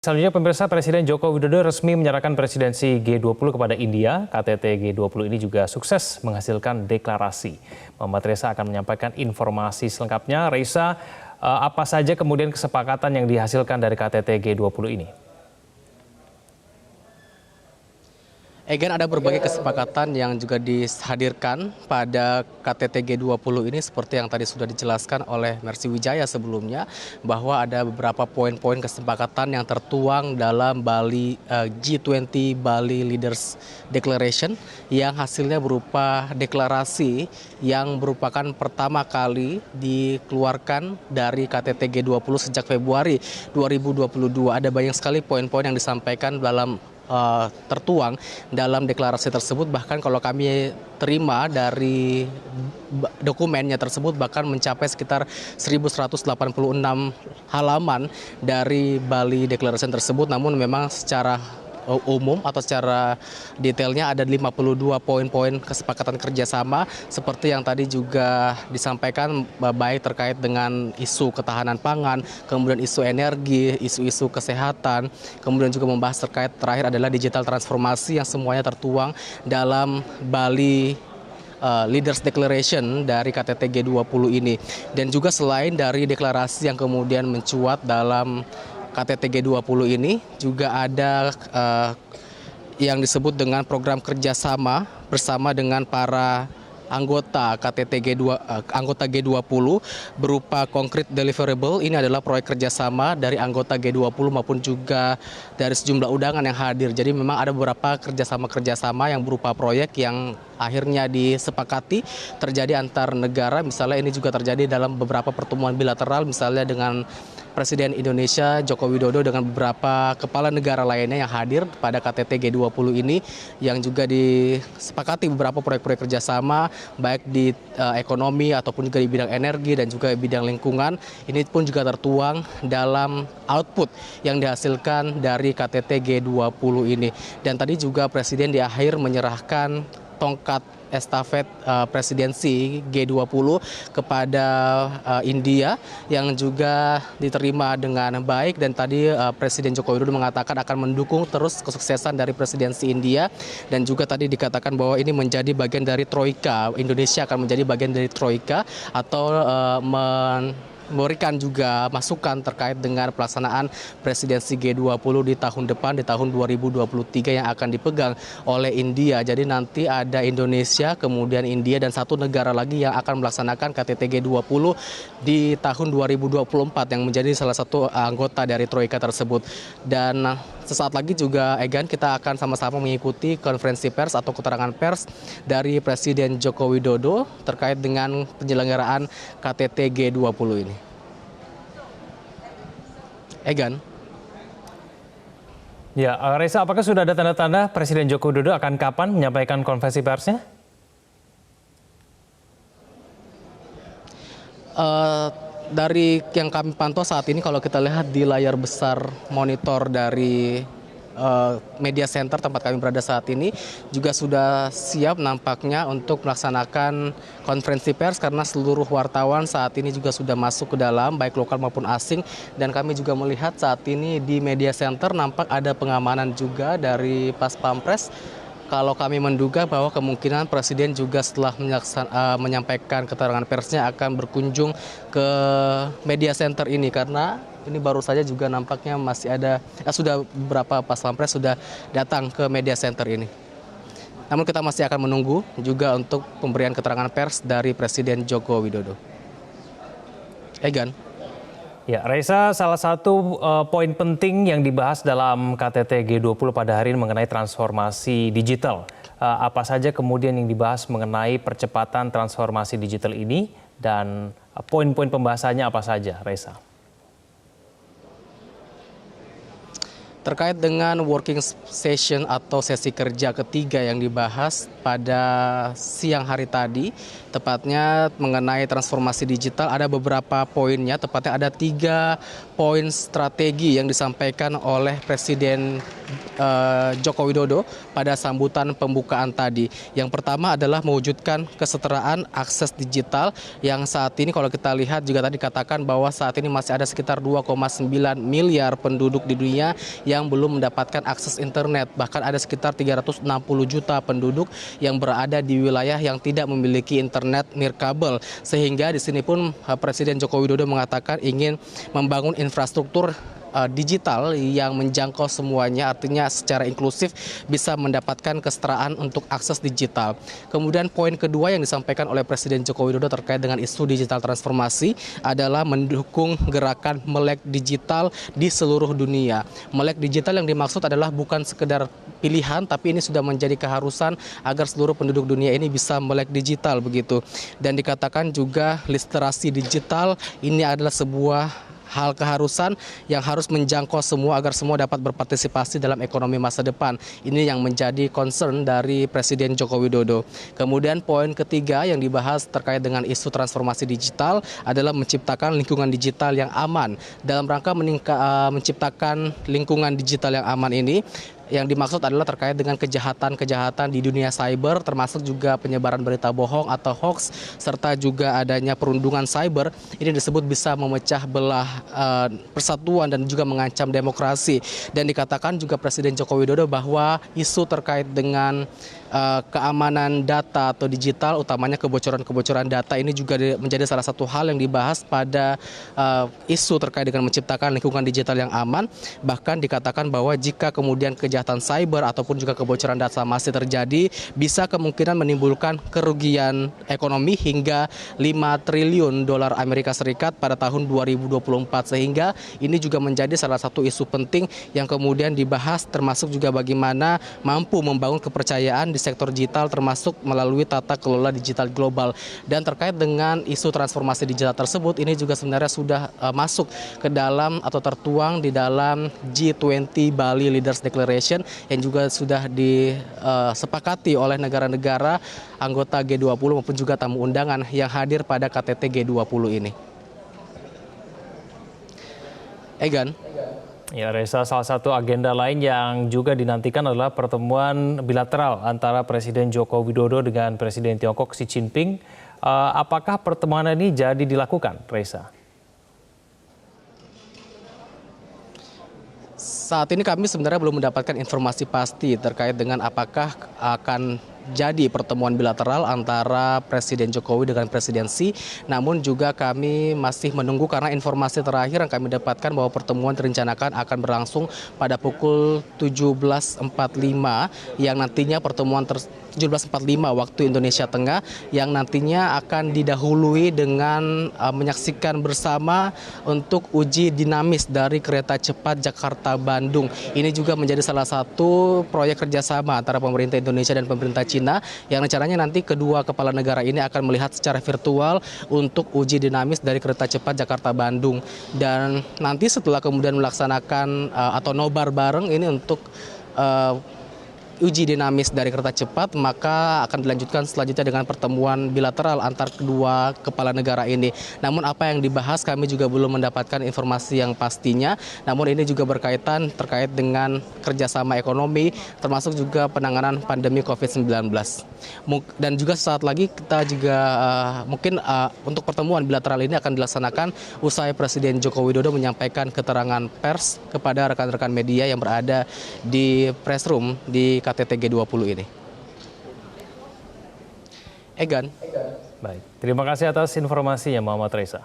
Selanjutnya pemirsa, Presiden Joko Widodo resmi menyerahkan presidensi G20 kepada India. KTT G20 ini juga sukses menghasilkan deklarasi. Muhammad Reza akan menyampaikan informasi selengkapnya. Reza, apa saja kemudian kesepakatan yang dihasilkan dari KTT G20 ini? Egan, ada berbagai kesepakatan yang juga dihadirkan pada KTT G20 ini seperti yang tadi sudah dijelaskan oleh Mercy Wijaya sebelumnya, bahwa ada beberapa poin-poin kesepakatan yang tertuang dalam G20 Bali Leaders Declaration yang hasilnya berupa deklarasi yang merupakan pertama kali dikeluarkan dari KTT G20 sejak Februari 2022. Ada banyak sekali poin-poin yang disampaikan tertuang dalam deklarasi tersebut. Bahkan kalau kami terima dari dokumennya tersebut bahkan mencapai sekitar 1186 halaman dari Bali Declaration tersebut. Namun memang secara umum atau secara detailnya ada 52 poin-poin kesepakatan kerjasama seperti yang tadi juga disampaikan, baik terkait dengan isu ketahanan pangan, kemudian isu energi, isu-isu kesehatan, kemudian juga membahas terkait terakhir adalah digital transformasi yang semuanya tertuang dalam Bali Leaders Declaration dari KTT G20 ini. Dan juga selain dari deklarasi yang kemudian mencuat dalam KTT G20 ini, juga ada yang disebut dengan program kerjasama bersama dengan para anggota anggota G20 berupa concrete deliverable. Ini adalah proyek kerjasama dari anggota G20 maupun juga dari sejumlah undangan yang hadir. Jadi memang ada beberapa kerjasama yang berupa proyek yang akhirnya disepakati terjadi antar negara. Misalnya ini juga terjadi dalam beberapa pertemuan bilateral, misalnya dengan Presiden Indonesia Joko Widodo dengan beberapa kepala negara lainnya yang hadir pada KTT G20 ini, yang juga disepakati beberapa proyek-proyek kerjasama baik di ekonomi ataupun juga di bidang energi dan juga bidang lingkungan. Ini pun juga tertuang dalam output yang dihasilkan dari KTT G20 ini. Dan tadi juga Presiden di akhir menyerahkan tongkat estafet presidensi G20 kepada India yang juga diterima dengan baik. Dan tadi Presiden Joko Widodo mengatakan akan mendukung terus kesuksesan dari presidensi India, dan juga tadi dikatakan bahwa ini menjadi bagian dari Troika. Indonesia akan menjadi bagian dari Troika atau memberikan juga masukan terkait dengan pelaksanaan presidensi G20 di tahun depan, di tahun 2023 yang akan dipegang oleh India. Jadi nanti ada Indonesia, kemudian India, dan satu negara lagi yang akan melaksanakan KTT G20 di tahun 2024 yang menjadi salah satu anggota dari Troika tersebut. Dan sesaat lagi juga, Egan, kita akan sama-sama mengikuti konferensi pers atau keterangan pers dari Presiden Joko Widodo terkait dengan penyelenggaraan KTT G20 ini. Egan. Ya, Reza, apakah sudah ada tanda-tanda Presiden Joko Widodo akan kapan menyampaikan konferensi persnya? Dari yang kami pantau saat ini, kalau kita lihat di layar besar monitor dari media center tempat kami berada saat ini, juga sudah siap nampaknya untuk melaksanakan konferensi pers, karena seluruh wartawan saat ini juga sudah masuk ke dalam, baik lokal maupun asing. Dan kami juga melihat saat ini di media center nampak ada pengamanan juga dari Pas Pampres. Kalau kami menduga bahwa kemungkinan Presiden juga setelah menyampaikan keterangan persnya akan berkunjung ke media center ini, karena ini baru saja juga nampaknya masih ada, sudah beberapa Pas Pampres sudah datang ke media center ini. Namun kita masih akan menunggu juga untuk pemberian keterangan pers dari Presiden Joko Widodo. Egan. Ya, Reza, salah satu poin penting yang dibahas dalam KTT G20 pada hari ini mengenai transformasi digital. Apa saja kemudian yang dibahas mengenai percepatan transformasi digital ini, dan poin-poin pembahasannya apa saja, Reza? Terkait dengan working session atau sesi kerja ketiga yang dibahas pada siang hari tadi, tepatnya mengenai transformasi digital, ada beberapa poinnya, tepatnya ada 3 poin strategi yang disampaikan oleh Presiden Joko Widodo pada sambutan pembukaan tadi. Yang pertama adalah mewujudkan kesetaraan akses digital yang saat ini kalau kita lihat juga tadi dikatakan bahwa saat ini masih ada sekitar 2,9 miliar penduduk di dunia yang belum mendapatkan akses internet. Bahkan ada sekitar 360 juta penduduk yang berada di wilayah yang tidak memiliki internet nirkabel. Sehingga di sini pun Presiden Joko Widodo mengatakan ingin membangun infrastruktur digital yang menjangkau semuanya, artinya secara inklusif bisa mendapatkan kesetaraan untuk akses digital. Kemudian poin kedua yang disampaikan oleh Presiden Joko Widodo terkait dengan isu digital transformasi adalah mendukung gerakan melek digital di seluruh dunia. Melek digital yang dimaksud adalah bukan sekedar pilihan, tapi ini sudah menjadi keharusan agar seluruh penduduk dunia ini bisa melek digital begitu. Dan dikatakan juga literasi digital ini adalah sebuah hal keharusan yang harus menjangkau semua agar semua dapat berpartisipasi dalam ekonomi masa depan. Ini yang menjadi concern dari Presiden Joko Widodo. Kemudian poin ketiga yang dibahas terkait dengan isu transformasi digital adalah menciptakan lingkungan digital yang aman. Dalam rangka menciptakan lingkungan digital yang aman ini, yang dimaksud adalah terkait dengan kejahatan-kejahatan di dunia cyber, termasuk juga penyebaran berita bohong atau hoax, serta juga adanya perundungan cyber. Ini disebut bisa memecah belah persatuan dan juga mengancam demokrasi. Dan dikatakan juga Presiden Joko Widodo bahwa isu terkait dengan keamanan data atau digital, utamanya kebocoran-kebocoran data, ini juga menjadi salah satu hal yang dibahas pada isu terkait dengan menciptakan lingkungan digital yang aman. Bahkan dikatakan bahwa jika kemudian kejahatan cyber ataupun juga kebocoran data masih terjadi, bisa kemungkinan menimbulkan kerugian ekonomi hingga 5 triliun dolar Amerika Serikat pada tahun 2024. Sehingga ini juga menjadi salah satu isu penting yang kemudian dibahas, termasuk juga bagaimana mampu membangun kepercayaan di sektor digital, termasuk melalui tata kelola digital global. Dan terkait dengan isu transformasi digital tersebut, ini juga sebenarnya sudah masuk ke dalam atau tertuang di dalam G20 Bali Leaders Declaration yang juga sudah disepakati oleh negara-negara anggota G20 maupun juga tamu undangan yang hadir pada KTT G20 ini. Egan. Ya, Reza, salah satu agenda lain yang juga dinantikan adalah pertemuan bilateral antara Presiden Joko Widodo dengan Presiden Tiongkok Xi Jinping. Apakah pertemuan ini jadi dilakukan, Reza? Saat ini kami sebenarnya belum mendapatkan informasi pasti terkait dengan apakah akan jadi pertemuan bilateral antara Presiden Jokowi dengan Presiden Xi. Namun juga kami masih menunggu karena informasi terakhir yang kami dapatkan bahwa pertemuan direncanakan akan berlangsung pada pukul 17.45 yang nantinya pertemuan 17.45 waktu Indonesia Tengah yang nantinya akan didahului dengan menyaksikan bersama untuk uji dinamis dari kereta cepat Jakarta-Bandung. Ini juga menjadi salah satu proyek kerjasama antara pemerintah Indonesia dan pemerintah Cina yang rencananya nanti kedua kepala negara ini akan melihat secara virtual untuk uji dinamis dari kereta cepat Jakarta-Bandung. Dan nanti setelah kemudian melaksanakan atau nobar bareng ini untuk uji dinamis dari kereta cepat, maka akan dilanjutkan selanjutnya dengan pertemuan bilateral antar kedua kepala negara ini. Namun apa yang dibahas kami juga belum mendapatkan informasi yang pastinya. Namun ini juga berkaitan terkait dengan kerjasama ekonomi, termasuk juga penanganan pandemi COVID-19. Dan juga saat lagi kita juga mungkin untuk pertemuan bilateral ini akan dilaksanakan usai Presiden Joko Widodo menyampaikan keterangan pers kepada rekan-rekan media yang berada di press room di KTT G20 ini. Egan. Baik, terima kasih atas informasinya Muhammad Reza.